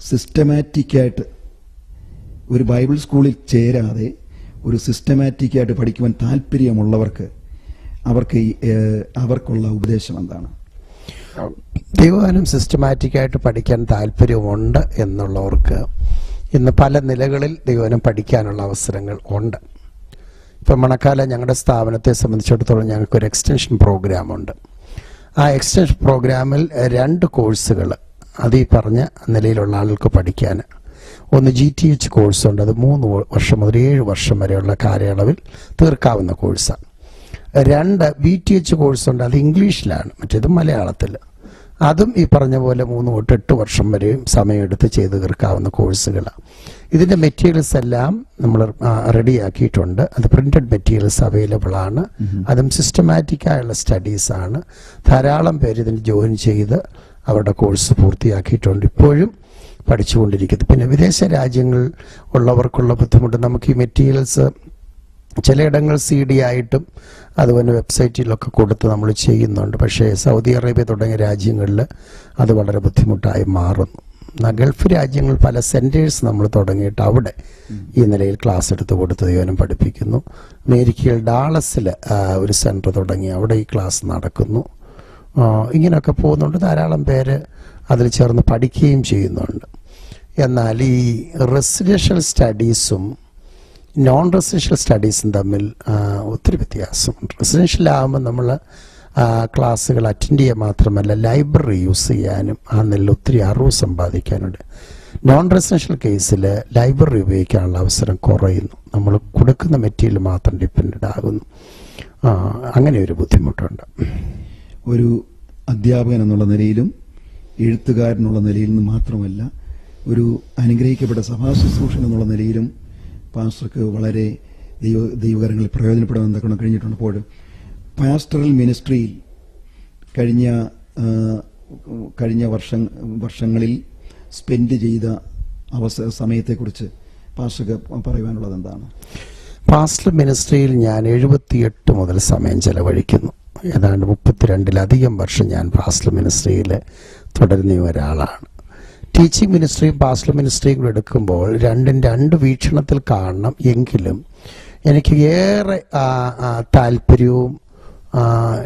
സിസ്റ്റമാറ്റിക്കായിട്ട് ഒരു ബൈബിൾ സ്കൂളിൽ ചേരാതെ ഒരു സിസ്റ്റമാറ്റിക്കായിട്ട് പഠിക്കുവാൻ താല്പര്യമുള്ളവർക്ക് അവർക്കുള്ള ഉപദേശം എന്താണ്? ദൈവവചനം സിസ്റ്റമാറ്റിക്കായിട്ട് പഠിക്കാൻ താല്പര്യമുണ്ട് എന്നുള്ളവർക്ക് ഇന്ന് പല നിലകളിൽ ദൈവവചനം പഠിക്കാനുള്ള അവസരങ്ങൾ ഉണ്ട്. ഇപ്പം മണക്കാല ഞങ്ങളുടെ സ്ഥാപനത്തെ സംബന്ധിച്ചിടത്തോളം ഞങ്ങൾക്കൊരു എക്സ്റ്റൻഷൻ പ്രോഗ്രാമുണ്ട്. ആ എക്സ്റ്റൻഷൻ പ്രോഗ്രാമിൽ 2 കോഴ്സുകൾ അത് ഈ പറഞ്ഞ നിലയിലുള്ള ആളുകൾക്ക് പഠിക്കാൻ. ഒന്ന് GTH കോഴ്സുണ്ട്, അത് 3 വർഷം മുതൽ 7 വർഷം വരെയുള്ള കാലയളവിൽ തീർക്കാവുന്ന കോഴ്സാണ്. 2 BTH കോഴ്സുണ്ട്, അത് ഇംഗ്ലീഷിലാണ്, മറ്റേത് മലയാളത്തിൽ. അതും ഈ പറഞ്ഞ പോലെ 3 തൊട്ട് 8 വർഷം വരെയും സമയമെടുത്ത് ചെയ്ത് തീർക്കാവുന്ന കോഴ്സുകളാണ്. ഇതിൻ്റെ മെറ്റീരിയൽസ് എല്ലാം നമ്മൾ റെഡിയാക്കിയിട്ടുണ്ട്. അത് പ്രിന്റഡ് മെറ്റീരിയൽസ് അവൈലബിൾ ആണ്. അതും സിസ്റ്റമാറ്റിക്കായുള്ള സ്റ്റഡീസാണ്. ധാരാളം പേര് ഇതിന് ജോയിൻ ചെയ്ത് അവരുടെ കോഴ്സ് പൂർത്തിയാക്കിയിട്ടുണ്ട്, ഇപ്പോഴും പഠിച്ചുകൊണ്ടിരിക്കുന്നത്. പിന്നെ വിദേശ രാജ്യങ്ങൾ ഉള്ളവർക്കുള്ള ബുദ്ധിമുട്ട്, നമുക്ക് ഈ മെറ്റീരിയൽസ് ചിലയിടങ്ങൾ CD ആയിട്ടും അതുപോലെ വെബ്സൈറ്റിലൊക്കെ കൊടുത്ത് നമ്മൾ ചെയ്യുന്നുണ്ട്. പക്ഷേ സൗദി അറേബ്യ തുടങ്ങിയ രാജ്യങ്ങളിൽ അത് വളരെ ബുദ്ധിമുട്ടായി മാറുന്നു. ഗൾഫ് രാജ്യങ്ങൾ പല സെൻറ്റേഴ്സ് നമ്മൾ തുടങ്ങിയിട്ട് അവിടെ ഈ നിലയിൽ ക്ലാസ് എടുത്ത് കൊടുത്ത് ദൈവനം പഠിപ്പിക്കുന്നു. അമേരിക്കയിൽ ഡാളസിൽ ഒരു സെൻറ്റർ തുടങ്ങി, അവിടെ ഈ ക്ലാസ് നടക്കുന്നു. ഇങ്ങനെയൊക്കെ പോകുന്നുണ്ട്. ധാരാളം പേര് അതിൽ ചേർന്ന് പഠിക്കുകയും ചെയ്യുന്നുണ്ട്. എന്നാൽ ഈ റെസിഡൻഷ്യൽ സ്റ്റഡീസും നോൺ റെസിഡൻഷ്യൽ സ്റ്റഡീസും തമ്മിൽ ഒത്തിരി വ്യത്യാസമുണ്ട്. റെസിഡൻഷ്യൽ ആകുമ്പോൾ നമ്മൾ ക്ലാസ്സുകൾ അറ്റൻഡ് ചെയ്യുക മാത്രമല്ല, ലൈബ്രറി യൂസ് ചെയ്യാനും ആ നിലയിൽ ഒത്തിരി അറിവ് സമ്പാദിക്കാനുണ്ട്. നോൺ റെസിഡൻഷ്യൽ കേസിൽ ലൈബ്രറി ഉപയോഗിക്കാനുള്ള അവസരം കുറയുന്നു. നമ്മൾ കൊടുക്കുന്ന മെറ്റീരിയൽ മാത്രം ഡിപ്പെൻഡ് ആകുന്നു. അങ്ങനെ ഒരു ബുദ്ധിമുട്ടുണ്ട്. ഒരു അധ്യാപകൻ എന്നുള്ള നിലയിലും എഴുത്തുകാരനുള്ള നിലയിൽ നിന്ന് മാത്രമല്ല, ഒരു അനുഗ്രഹിക്കപ്പെട്ട സഭാ ശുശ്രൂഷൻ എന്നുള്ള നിലയിലും പാസ്റ്റർക്ക് വളരെ ദൈവകരങ്ങളിൽ പ്രയോജനപ്പെടാൻ കഴിഞ്ഞിട്ടുണ്ട്. അപ്പോൾ പാസ്റ്ററൽ മിനിസ്ട്രിയിൽ കഴിഞ്ഞ വർഷങ്ങളിൽ സ്പെൻഡ് ചെയ്ത സമയത്തെക്കുറിച്ച് പാസ്റ്റർക്ക് പറയുവാനുള്ളത് എന്താണ്? പാസ്റ്ററൽ മിനിസ്ട്രിയിൽ ഞാൻ 78 മുതൽ സമയം ചെലവഴിക്കുന്നു. ഏതാണ്ട് 32-ലധികം വർഷം ഞാൻ പാസ്റ്ററൽ മിനിസ്ട്രിയിൽ തുടരുന്ന ഒരാളാണ്. ടീച്ചിങ് മിനിസ്ട്രിയും പാസ്റ്ററൽ മിനിസ്ട്രിയും കൂടെ എടുക്കുമ്പോൾ രണ്ടും 2 വീക്ഷണത്തിൽ കാണണം. എങ്കിലും എനിക്ക് ഏറെ താല്പര്യവും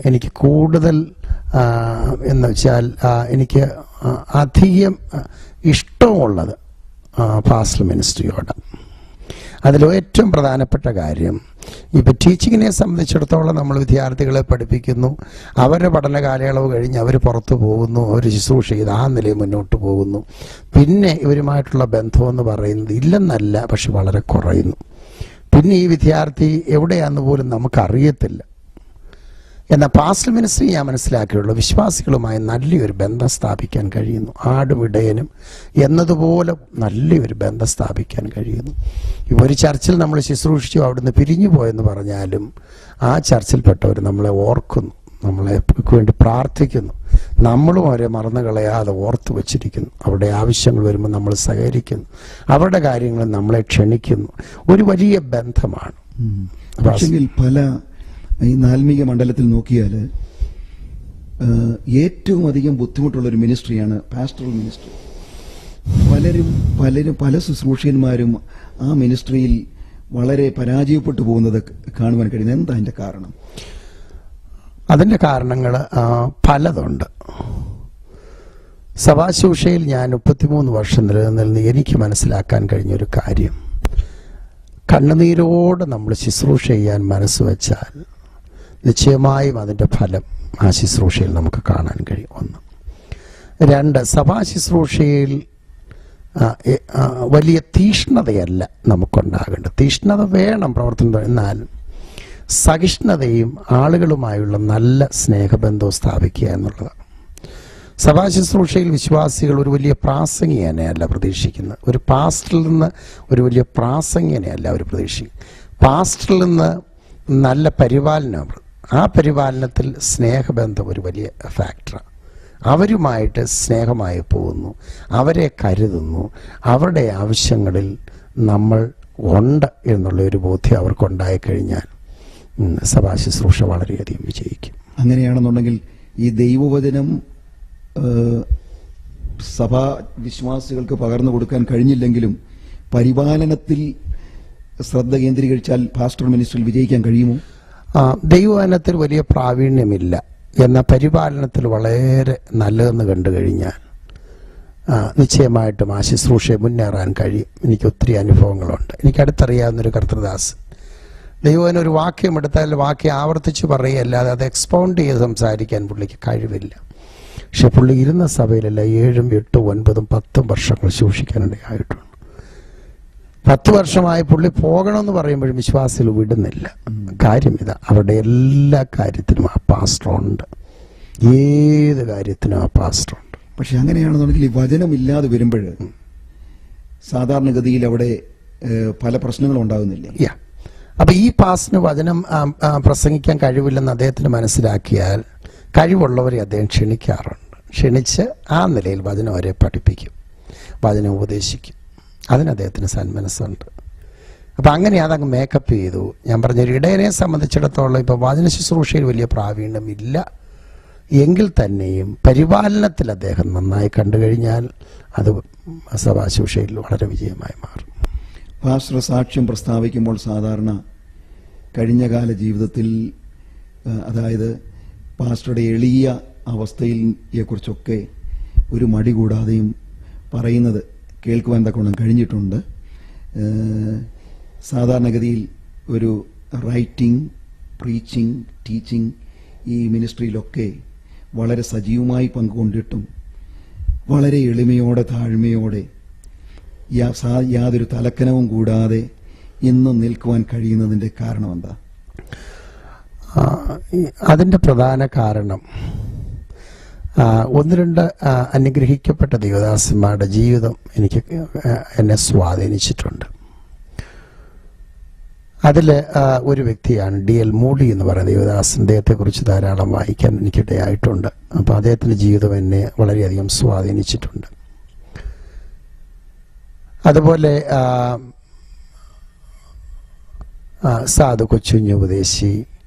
എനിക്ക് കൂടുതൽ എന്ന് വെച്ചാൽ എനിക്ക് അധികം ഇഷ്ടമുള്ളത് പാസ്റ്ററൽ മിനിസ്ട്രിയോട്. അതിൽ ഏറ്റവും പ്രധാനപ്പെട്ട കാര്യം, ഇപ്പം ടീച്ചിങ്ങിനെ സംബന്ധിച്ചിടത്തോളം നമ്മൾ വിദ്യാർത്ഥികളെ പഠിപ്പിക്കുന്നു, അവരുടെ പഠന കാലയളവ് കഴിഞ്ഞ് അവർ പുറത്തു പോകുന്നു, അവർ ശുശ്രൂഷ ചെയ്ത് ആ നിലയിൽ മുന്നോട്ട് പോകുന്നു. പിന്നെ ഇവരുമായിട്ടുള്ള ബന്ധമെന്ന് പറയുന്നത് ഇല്ലെന്നല്ല, പക്ഷെ വളരെ കുറയുന്നു. പിന്നെ ഈ വിദ്യാർത്ഥി എവിടെയാണെന്ന് പോലും നമുക്കറിയത്തില്ല. എന്നാൽ പാസ്റ്ററൽ മിനിസ്ട്രി ഞാൻ മനസ്സിലാക്കിയുള്ളൂ, വിശ്വാസികളുമായി നല്ലൊരു ബന്ധം സ്ഥാപിക്കാൻ കഴിയുന്നു. ആടും ഇടയനും എന്നതുപോലെ നല്ലൊരു ബന്ധം സ്ഥാപിക്കാൻ കഴിയുന്നു. ഒരു ചർച്ചിൽ നമ്മൾ ശുശ്രൂഷിച്ചു, അവിടുന്ന് പിരിഞ്ഞു പോയെന്ന് പറഞ്ഞാലും ആ ചർച്ചിൽപ്പെട്ടവർ നമ്മളെ ഓർക്കുന്നു, നമ്മളെ വേണ്ടി പ്രാർത്ഥിക്കുന്നു. നമ്മളും അവരെ മറന്നു കളയാതെ ഓർത്ത് വച്ചിരിക്കുന്നു. അവരുടെ ആവശ്യങ്ങൾ വരുമ്പോൾ നമ്മൾ സഹകരിക്കുന്നു, അവരുടെ കാര്യങ്ങൾ നമ്മളെ ക്ഷണിക്കുന്നു. ഒരു വലിയ ബന്ധമാണ്. പല ഈ നാൽമിക മണ്ഡലത്തിൽ നോക്കിയാൽ ഏറ്റവും അധികം ബുദ്ധിമുട്ടുള്ള ഒരു മിനിസ്ട്രിയാണ് പാസ്റ്ററൽ മിനിസ്ട്രി. പല ശുശ്രൂഷകന്മാരും ആ മിനിസ്ട്രിയിൽ വളരെ പരാജയപ്പെട്ടു പോകുന്നത് കാണുവാൻ കഴിയുന്നത്. എന്താ അതിന്റെ കാരണം? അതിൻ്റെ കാരണങ്ങൾ പലതുണ്ട്. സഭാശുശ്രൂഷയിൽ ഞാൻ 33 വർഷം നിലനിന്ന് എനിക്ക് മനസ്സിലാക്കാൻ കഴിഞ്ഞൊരു കാര്യം, കണ്ണുനീരോട് നമ്മൾ ശുശ്രൂഷ ചെയ്യാൻ മനസ്സ് വെച്ചാൽ നിശ്ചയമായും അതിൻ്റെ ഫലം ആ ശുശ്രൂഷയിൽ നമുക്ക് കാണാൻ കഴിയും. 1. 2, സഭാ ശുശ്രൂഷയിൽ വലിയ തീഷ്ണതയല്ല നമുക്കുണ്ടാകേണ്ടത്. തീഷ്ണത വേണം പ്രവർത്തനം, എന്നാൽ സഹിഷ്ണുതയും ആളുകളുമായുള്ള നല്ല സ്നേഹബന്ധവും സ്ഥാപിക്കുക എന്നുള്ളതാണ്. സഭാ ശുശ്രൂഷയിൽ വിശ്വാസികൾ ഒരു വലിയ പ്രാസംഗികനെയല്ല പ്രതീക്ഷിക്കുന്നത്. ഒരു പാസ്റ്ററിൽ നിന്ന് ഒരു വലിയ പ്രാസംഗികനെയല്ല അവർ പ്രതീക്ഷിക്കുന്നത്. പാസ്റ്ററിൽ നിന്ന് നല്ല പരിപാലനം, ആ പരിപാലനത്തിൽ സ്നേഹബന്ധം ഒരു വലിയ ഫാക്ടറാണ്. അവരുമായിട്ട് സ്നേഹമായി പോകുന്നു, അവരെ കരുതുന്നു, അവരുടെ ആവശ്യങ്ങളിൽ നമ്മൾ ഉണ്ട് എന്നുള്ള ഒരു ബോധ്യം അവർക്കുണ്ടായിക്കഴിഞ്ഞാൽ സഭാ ശുശ്രൂഷ വളരെയധികം വിജയിക്കും. അങ്ങനെയാണെന്നുണ്ടെങ്കിൽ ഈ ദൈവവചനം സഭാ വിശ്വാസികൾക്ക് പകർന്നു കൊടുക്കാൻ കഴിഞ്ഞില്ലെങ്കിലും പരിപാലനത്തിൽ ശ്രദ്ധ കേന്ദ്രീകരിച്ചാൽ പാസ്റ്റർ മിനിസ്ട്രിയിൽ വിജയിക്കാൻ കഴിയുമോ? ദൈവവചനത്തിൽ വലിയ പ്രാവീണ്യമില്ല, എന്നാൽ പരിപാലനത്തിൽ വളരെ നല്ലതെന്ന് കണ്ടു കഴിഞ്ഞാൽ നിശ്ചയമായിട്ടും ആ ശുശ്രൂഷയെ മുന്നേറാൻ കഴിയും. എനിക്ക് ഒത്തിരി അനുഭവങ്ങളുണ്ട്. എനിക്ക് അടുത്തറിയാവുന്നൊരു കർത്തൃദാസ് ദൈവവചനം ഒരു വാക്യം എടുത്താൽ വാക്യം ആവർത്തിച്ച് പറയുകയല്ലാതെ അത് എക്സ്പൗണ്ട് ചെയ്ത് സംസാരിക്കാൻ പുള്ളിക്ക് കഴിവില്ല. പക്ഷെ പുള്ളി ഇരുന്ന സഭയിലല്ല 7, 8, 9, 10 വർഷങ്ങൾ ശുശ്രൂഷിക്കാനിടയായിട്ടുണ്ട്. 10 വർഷമായി പുള്ളി പോകണമെന്ന് പറയുമ്പോഴും വിശ്വാസികൾ വിടുന്നില്ല. കാര്യം ഇതാ, അവരുടെ എല്ലാ കാര്യത്തിനും ആ പാസ്റ്ററുണ്ട്. ഏത് കാര്യത്തിനും ആ പാസ്റ്ററുണ്ട്. പക്ഷെ അങ്ങനെയാണെന്നുണ്ടെങ്കിൽ ഈ വചനമില്ലാതെ വരുമ്പോൾ സാധാരണഗതിയിൽ അവിടെ പല പ്രശ്നങ്ങളും ഉണ്ടാകുന്നില്ലേ? അപ്പൊ ഈ പാസ്റ്ററിന് വചനം പ്രസംഗിക്കാൻ കഴിവില്ലെന്ന് അദ്ദേഹത്തിന് മനസ്സിലാക്കിയാൽ കഴിവുള്ളവരെ അദ്ദേഹം ക്ഷണിക്കാറുണ്ട്. ക്ഷണിച്ച് ആ നിലയിൽ വചനം അവരെ പഠിപ്പിക്കും, വചനം ഉപദേശിക്കും. അതിന് അദ്ദേഹത്തിന് സന്മനസ്സുണ്ട്. അപ്പം അങ്ങനെ അതങ്ങ് മേക്കപ്പ് ചെയ്തു. ഞാൻ പറഞ്ഞൊരു ഇടയനെ സംബന്ധിച്ചിടത്തോളം ഇപ്പോൾ വചന ശുശ്രൂഷയിൽ വലിയ പ്രാവീണ്യമില്ല എങ്കിൽ തന്നെയും പരിപാലനത്തിൽ അദ്ദേഹം നന്നായി കണ്ടു കഴിഞ്ഞാൽ അത് സഭാ ശുശ്രൂഷയിൽ വളരെ വിജയമായി മാറും. പാസ്റ്റർ സാക്ഷ്യം പ്രസ്താവിക്കുമ്പോൾ സാധാരണ കഴിഞ്ഞകാല ജീവിതത്തിൽ, അതായത് പാസ്റ്ററുടെ എളിയ അവസ്ഥയെ കുറിച്ചൊക്കെ ഒരു മടി കൂടാതെയും പറയുന്നത് കേൾക്കുവാൻ തക്കവണ്ണം കഴിഞ്ഞിട്ടുണ്ട്. സാധാരണഗതിയിൽ ഒരു റൈറ്റിംഗ്, പ്രീച്ചിങ്, ടീച്ചിങ് ഈ മിനിസ്ട്രിയിലൊക്കെ വളരെ സജീവമായി പങ്കുകൊണ്ടിട്ടും വളരെ എളിമയോടെ താഴ്മയോടെ യാതൊരു തലക്കനവും കൂടാതെ ഇന്നും നിൽക്കുവാൻ കഴിയുന്നതിൻ്റെ കാരണം എന്താ? അതിൻ്റെ പ്രധാന കാരണം 1-2 അനുഗ്രഹിക്കപ്പെട്ട ദേവദാസന്മാരുടെ ജീവിതം എന്നെ സ്വാധീനിച്ചിട്ടുണ്ട്. അതിൽ ഒരു വ്യക്തിയാണ് D.L. മൂഡി എന്ന് പറയുന്ന ദേവദാസൻ. അദ്ദേഹത്തെക്കുറിച്ച് ധാരാളം വായിക്കാൻ എനിക്കിടയായിട്ടുണ്ട്. അപ്പോൾ അദ്ദേഹത്തിൻ്റെ ജീവിതം എന്നെ വളരെയധികം സ്വാധീനിച്ചിട്ടുണ്ട്. അതുപോലെ സാധു കൊച്ചുഞ്ഞ് ഉപദേശി,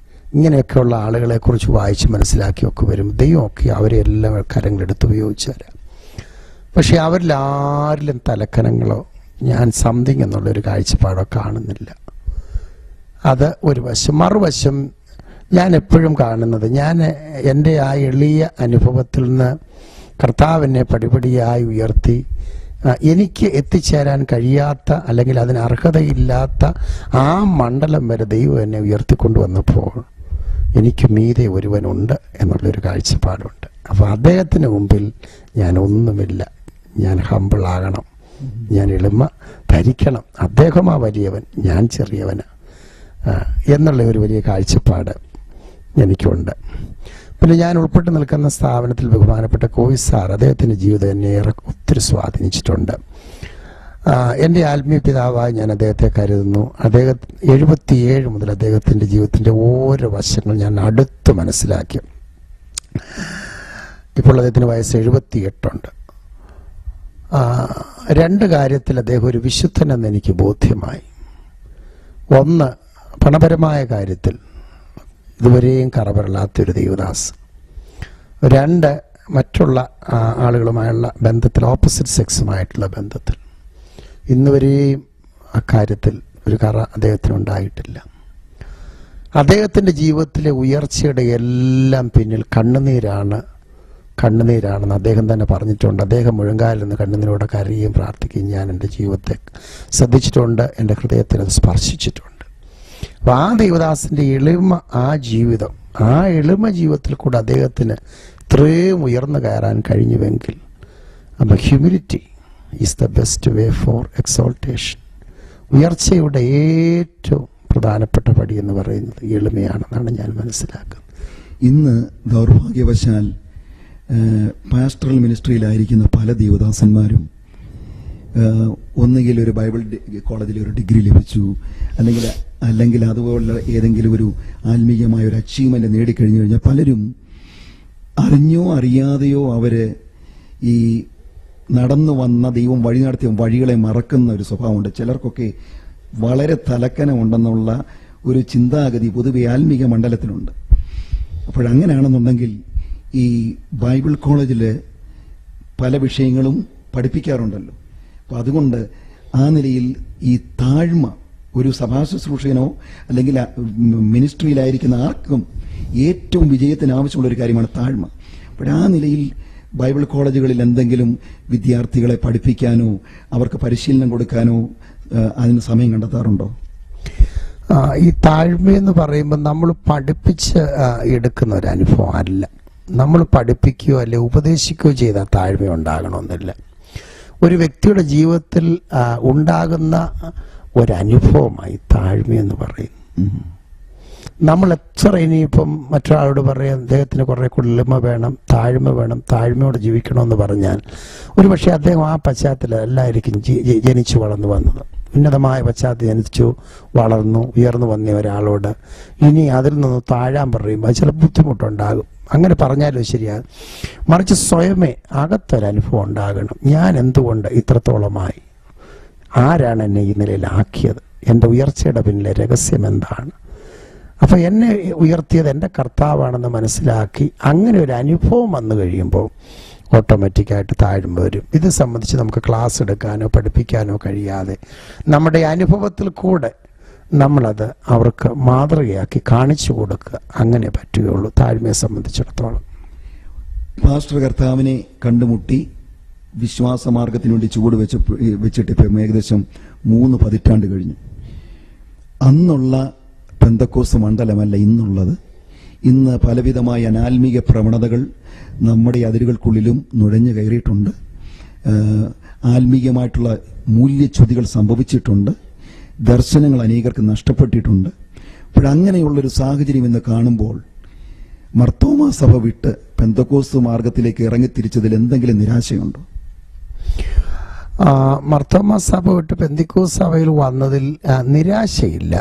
ഇങ്ങനെയൊക്കെയുള്ള ആളുകളെക്കുറിച്ച് വായിച്ച് മനസ്സിലാക്കിയൊക്കെ വരും. ദൈവമൊക്കെ അവരെ എല്ലാം കരങ്ങളെടുത്ത് ഉപയോഗിച്ചാൽ, പക്ഷെ അവരിൽ ആരിലും തലക്കനങ്ങളോ ഞാൻ സംതിങ് എന്നുള്ളൊരു കാഴ്ചപ്പാടോ കാണുന്നില്ല. അത് ഒരു വശം. മറുവശം ഞാൻ എപ്പോഴും കാണുന്നത്, ഞാൻ എൻ്റെ ആ എളിയ അനുഭവത്തിൽ നിന്ന് കർത്താവ് എന്നെ പടിപടിയായി ഉയർത്തി എനിക്ക് എത്തിച്ചേരാൻ കഴിയാത്ത അല്ലെങ്കിൽ അതിന് അർഹതയില്ലാത്ത ആ മണ്ഡലം വരെ ദൈവം എന്നെ ഉയർത്തിക്കൊണ്ടുവന്നപ്പോൾ എനിക്ക് മീതെ ഒരുവനുണ്ട് എന്നുള്ളൊരു കാഴ്ചപ്പാടുണ്ട്. അപ്പോൾ അദ്ദേഹത്തിന് മുമ്പിൽ ഞാൻ ഒന്നുമില്ല, ഞാൻ ഹമ്പിളാകണം, ഞാൻ എളിമ ധരിക്കണം. അദ്ദേഹമാ വലിയവൻ, ഞാൻ ചെറിയവന് എന്നുള്ള ഒരു വലിയ കാഴ്ചപ്പാട് എനിക്കുണ്ട്. പിന്നെ ഞാൻ ഉൾപ്പെട്ട് നിൽക്കുന്ന സ്ഥാപനത്തിൽ ബഹുമാനപ്പെട്ട കോവി സാർ, അദ്ദേഹത്തിൻ്റെ ജീവിതം എന്നെ ഒത്തിരി സ്വാധീനിച്ചിട്ടുണ്ട്. എൻ്റെ ആത്മീയ പിതാവായി ഞാൻ അദ്ദേഹത്തെ കരുതുന്നു. 77 മുതൽ അദ്ദേഹത്തിൻ്റെ ജീവിതത്തിൻ്റെ ഓരോ വശങ്ങൾ ഞാൻ അടുത്ത് മനസ്സിലാക്കി. ഇപ്പോൾ അദ്ദേഹത്തിന് വയസ്സ് 78 ഉണ്ട്. 2 കാര്യത്തിൽ അദ്ദേഹം ഒരു വിശുദ്ധനെന്ന് എനിക്ക് ബോധ്യമായി. ഒന്ന്, പണപരമായ കാര്യത്തിൽ ഇതുവരെയും കറപറലാത്തൊരു ദേവദാസ്. 2, മറ്റുള്ള ആളുകളുമായുള്ള ബന്ധത്തിൽ, ഓപ്പോസിറ്റ് സെക്സുമായിട്ടുള്ള ബന്ധത്തിൽ ഇന്നുവരെയും അക്കാര്യത്തിൽ ഒരു കറ അദ്ദേഹത്തിനുണ്ടായിട്ടില്ല. അദ്ദേഹത്തിൻ്റെ ജീവിതത്തിലെ ഉയർച്ചയുടെ എല്ലാം പിന്നിൽ കണ്ണുനീരാണെന്ന് അദ്ദേഹം തന്നെ പറഞ്ഞിട്ടുണ്ട്. അദ്ദേഹം മുഴങ്കാലിൽ നിന്ന് കണ്ണുനീരോടെ കരയുകയും പ്രാർത്ഥിക്കുകയും ഞാൻ എൻ്റെ ജീവിതത്തെ ശ്രദ്ധിച്ചിട്ടുണ്ട്, എൻ്റെ ഹൃദയത്തിനത് സ്പർശിച്ചിട്ടുണ്ട്. അപ്പോൾ ആ ദേവദാസിൻ്റെ എളിമ, ആ ജീവിതം, ആ എളിമ ജീവിതത്തിൽ കൂടെ അദ്ദേഹത്തിന് ഇത്രയും ഉയർന്നു കയറാൻ കഴിഞ്ഞുവെങ്കിൽ, അപ്പോൾ humility is the best way for exaltation. ഉയർച്ചയുടെ ഏറ്റവും പ്രധാനപ്പെട്ട പടി എന്ന് പറയുന്നത് എളിമയാണെന്നാണ് ഞാൻ മനസ്സിലാക്കുന്നത്. ഇന്ന് ദൗർഭാഗ്യവശാൽ പാസ്റ്ററൽ മിനിസ്ട്രിയിലായിരിക്കുന്ന പല ദേവദാസന്മാരും ഒന്നുകിൽ ഒരു ബൈബിൾ കോളേജിൽ ഒരു ഡിഗ്രി ലഭിച്ചു, അല്ലെങ്കിൽ അതുപോലുള്ള ഏതെങ്കിലും ഒരു ആത്മീയമായ ഒരു അച്ചീവ്മെന്റ് നേടിക്കഴിഞ്ഞു കഴിഞ്ഞാൽ പലരും അറിഞ്ഞോ അറിയാതെയോ അവര് ഈ നടന്നു വന്ന ദൈവം വഴി നടത്തിയ വഴികളെ മറക്കുന്ന ഒരു സ്വഭാവമുണ്ട്. ചിലർക്കൊക്കെ വളരെ തലക്കനമുണ്ടെന്നുള്ള ഒരു ചിന്താഗതി പൊതുവെ ആത്മീക മണ്ഡലത്തിലുണ്ട്. അപ്പോഴങ്ങനെയാണെന്നുണ്ടെങ്കിൽ ഈ ബൈബിൾ കോളേജിൽ പല വിഷയങ്ങളും പഠിപ്പിക്കാറുണ്ടല്ലോ. അപ്പൊ അതുകൊണ്ട് ആ നിലയിൽ ഈ താഴ്മ ഒരു സഭാ ശുശ്രൂഷകനോ അല്ലെങ്കിൽ മിനിസ്ട്രിയിലായിരിക്കുന്ന ആർക്കും ഏറ്റവും വിജയത്തിന് ആവശ്യമുള്ള ഒരു കാര്യമാണ് താഴ്മ. അപ്പോൾ ആ നിലയിൽ ബൈബിൾ കോളേജുകളിൽ എന്തെങ്കിലും വിദ്യാർത്ഥികളെ പഠിപ്പിക്കാനോ അവർക്ക് പരിശീലനം കൊടുക്കാനോ അതിന് സമയം കണ്ടെത്താറുണ്ടോ? ഈ താഴ്മയെന്ന് പറയുമ്പോൾ നമ്മൾ പഠിപ്പിച്ച് എടുക്കുന്ന ഒരു അനുഭവം അല്ല. നമ്മൾ പഠിപ്പിക്കുകയോ അല്ലെ ഉപദേശിക്കുകയോ ചെയ്താൽ താഴ്മ ഉണ്ടാകണമെന്നില്ല. ഒരു വ്യക്തിയുടെ ജീവിതത്തിൽ ഉണ്ടാകുന്ന ഒരനുഭവമായി താഴ്മയെന്ന് പറയും. നമ്മൾ എത്ര ഇനിയിപ്പം മറ്റൊരാളോട് പറയാം അദ്ദേഹത്തിന് കുറെ എളിമ വേണം, താഴ്മയോടെ ജീവിക്കണമെന്ന് പറഞ്ഞാൽ ഒരുപക്ഷെ അദ്ദേഹം ആ പശ്ചാത്തലം എല്ലായിരിക്കും ജനിച്ചു വളർന്നു വന്നത്. ഉന്നതമായ പശ്ചാത്തലം ജനിച്ചു വളർന്നു ഉയർന്നു വന്ന ഒരാളോട് ഇനി അതിൽ നിന്ന് താഴാൻ പറയുമ്പോൾ ചില ബുദ്ധിമുട്ടുണ്ടാകും. അങ്ങനെ പറഞ്ഞാലും ശരിയാകും. മറിച്ച് സ്വയമേ അകത്തൊരനുഭവം ഉണ്ടാകണം. ഞാൻ എന്തുകൊണ്ട് ഇത്രത്തോളമായി? ആരാണ് എന്നെ ഈ നിലയിലാക്കിയത്? എൻ്റെ ഉയർച്ചയുടെ പിന്നിലെ രഹസ്യം എന്താണ്? അപ്പം എന്നെ ഉയർത്തിയത് എൻ്റെ കർത്താവാണെന്ന് മനസ്സിലാക്കി അങ്ങനെ ഒരു അനുഭവം വന്നു കഴിയുമ്പോൾ ഓട്ടോമാറ്റിക്കായിട്ട് താഴ്മ വരും. ഇത് സംബന്ധിച്ച് നമുക്ക് ക്ലാസ് എടുക്കാനോ പഠിപ്പിക്കാനോ കഴിയാതെ നമ്മുടെ അനുഭവത്തിൽ കൂടെ നമ്മളത് അവർക്ക് മാതൃകയാക്കി കാണിച്ചു കൊടുക്കുക, അങ്ങനെ പറ്റുകയുള്ളൂ താഴ്മയെ സംബന്ധിച്ചിടത്തോളം. പാസ്റ്റർ കർത്താവിനെ കണ്ടുമുട്ടി വിശ്വാസമാർഗത്തിനു വേണ്ടി ചുവട് വെച്ചിട്ട് ഇപ്പം ഏകദേശം 3 പതിറ്റാണ്ട് കഴിഞ്ഞു. അന്നുള്ള പെന്തക്കോസ്ത് മണ്ഡലമല്ല ഇന്നുള്ളത്. ഇന്ന് പലവിധമായ അനാത്മീക പ്രവണതകൾ നമ്മുടെ അതിരുകൾക്കുള്ളിലും നുഴഞ്ഞു കയറിയിട്ടുണ്ട്. ആത്മീയമായിട്ടുള്ള മൂല്യച്യുതികൾ സംഭവിച്ചിട്ടുണ്ട്. ദർശനങ്ങൾ അനേകർക്ക് നഷ്ടപ്പെട്ടിട്ടുണ്ട്. അപ്പോഴങ്ങനെയുള്ളൊരു സാഹചര്യം ഇന്ന് കാണുമ്പോൾ മർത്തോമാ സഭ വിട്ട് പെന്തക്കോസ്ത് മാർഗത്തിലേക്ക് ഇറങ്ങിത്തിരിച്ചതിൽ എന്തെങ്കിലും നിരാശയുണ്ടോ? മർത്തോമാ സഭ വിട്ട് പെന്തക്കോസ്ത് സഭയിൽ വന്നതിൽ നിരാശയില്ല,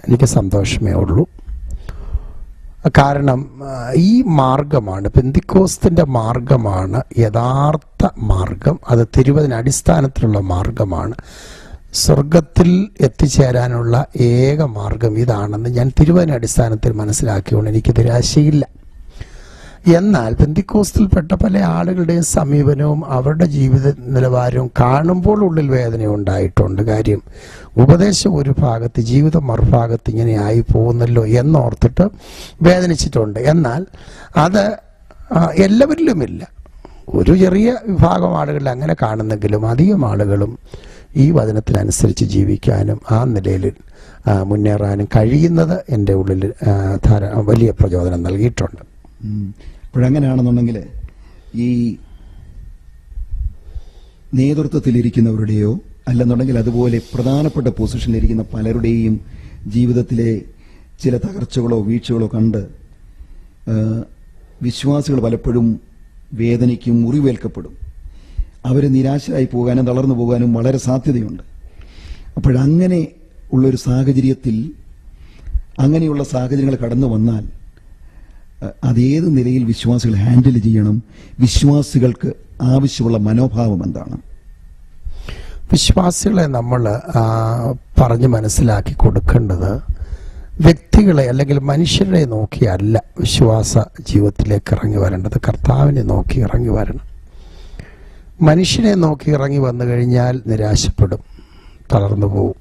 എനിക്ക് സന്തോഷമേ ഉള്ളൂ. കാരണം ഈ മാർഗമാണ്, പെന്തക്കോസ്തിൻ്റെ മാർഗമാണ് യഥാർത്ഥ മാർഗം. അത് തിരുവചന അടിസ്ഥാനത്തിലുള്ള മാർഗമാണ്. സ്വർഗത്തിൽ എത്തിച്ചേരാനുള്ള ഏക മാർഗം ഇതാണെന്ന് ഞാൻ തിരുവചന അടിസ്ഥാനത്തിൽ മനസ്സിലാക്കിയോണ്ട് എനിക്ക് നിരാശയില്ല. എന്നാൽ പെന്തക്കോസ്തിൽപ്പെട്ട പല ആളുകളുടെയും സമീപനവും അവരുടെ ജീവിത നിലവാരവും കാണുമ്പോൾ ഉള്ളിൽ വേദന ഉണ്ടായിട്ടുണ്ട്. കാര്യം ഉപദേശം ഒരു ഭാഗത്ത്, ജീവിതം മറുഭാഗത്ത് ഇങ്ങനെ ആയി പോകുന്നല്ലോ എന്നോർത്തിട്ട് വേദനിച്ചിട്ടുണ്ട്. എന്നാൽ അത് എല്ലാവരിലുമില്ല. ഒരു ചെറിയ വിഭാഗം ആളുകളിൽ അങ്ങനെ കാണുന്നെങ്കിലും അധികം ആളുകളും ഈ വചനത്തിനനുസരിച്ച് ജീവിക്കാനും ആ നിലയിൽ മുന്നേറാനും കഴിയുന്നത് എൻ്റെ ഉള്ളിൽ വലിയ പ്രചോദനം നൽകിയിട്ടുണ്ട്. അപ്പോഴങ്ങനെയാണെന്നുണ്ടെങ്കിൽ ഈ നേതൃത്വത്തിലിരിക്കുന്നവരുടെയോ അല്ലെന്നുണ്ടെങ്കിൽ അതുപോലെ പ്രധാനപ്പെട്ട പൊസിഷനിലിരിക്കുന്ന പലരുടെയും ജീവിതത്തിലെ ചില തകർച്ചകളോ വീഴ്ചകളോ കണ്ട് വിശ്വാസികൾ പലപ്പോഴും വേദനയ്ക്കും മുറിവേൽക്കപ്പെടും. അവർ നിരാശരായി പോകാനും തളർന്നു പോകാനും വളരെ സാധ്യതയുണ്ട്. അപ്പോഴങ്ങനെ ഉള്ളൊരു സാഹചര്യത്തിൽ, അങ്ങനെയുള്ള സാഹചര്യങ്ങൾ കടന്നു വന്നാൽ അതേത് നിലയിൽ വിശ്വാസികൾ ഹാൻഡിൽ ചെയ്യണം? വിശ്വാസികൾക്ക് ആവശ്യമുള്ള മനോഭാവം എന്താണ്? വിശ്വാസികളെ നമ്മൾ പറഞ്ഞ് മനസ്സിലാക്കി കൊടുക്കേണ്ടത് വ്യക്തികളെ അല്ലെങ്കിൽ മനുഷ്യരെ നോക്കിയല്ല വിശ്വാസ ജീവിതത്തിലേക്ക് ഇറങ്ങി വരേണ്ടത്, കർത്താവിനെ നോക്കി ഇറങ്ങി വരണം. മനുഷ്യനെ നോക്കി ഇറങ്ങി വന്നു കഴിഞ്ഞാൽ നിരാശപ്പെടും, തളർന്നു പോവും.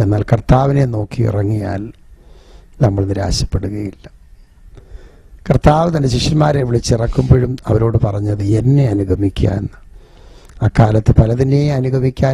എന്നാൽ കർത്താവിനെ നോക്കി ഇറങ്ങിയാൽ നമ്മൾ നിരാശപ്പെടുകയില്ല. കർത്താവ് തൻ്റെ ശിഷ്യന്മാരെ വിളിച്ചിറക്കുമ്പോഴും അവരോട് പറഞ്ഞത് എന്നെ അനുഗമിക്കുക എന്ന്. അക്കാലത്ത് പലതിനെയും അനുഗമിക്കാൻ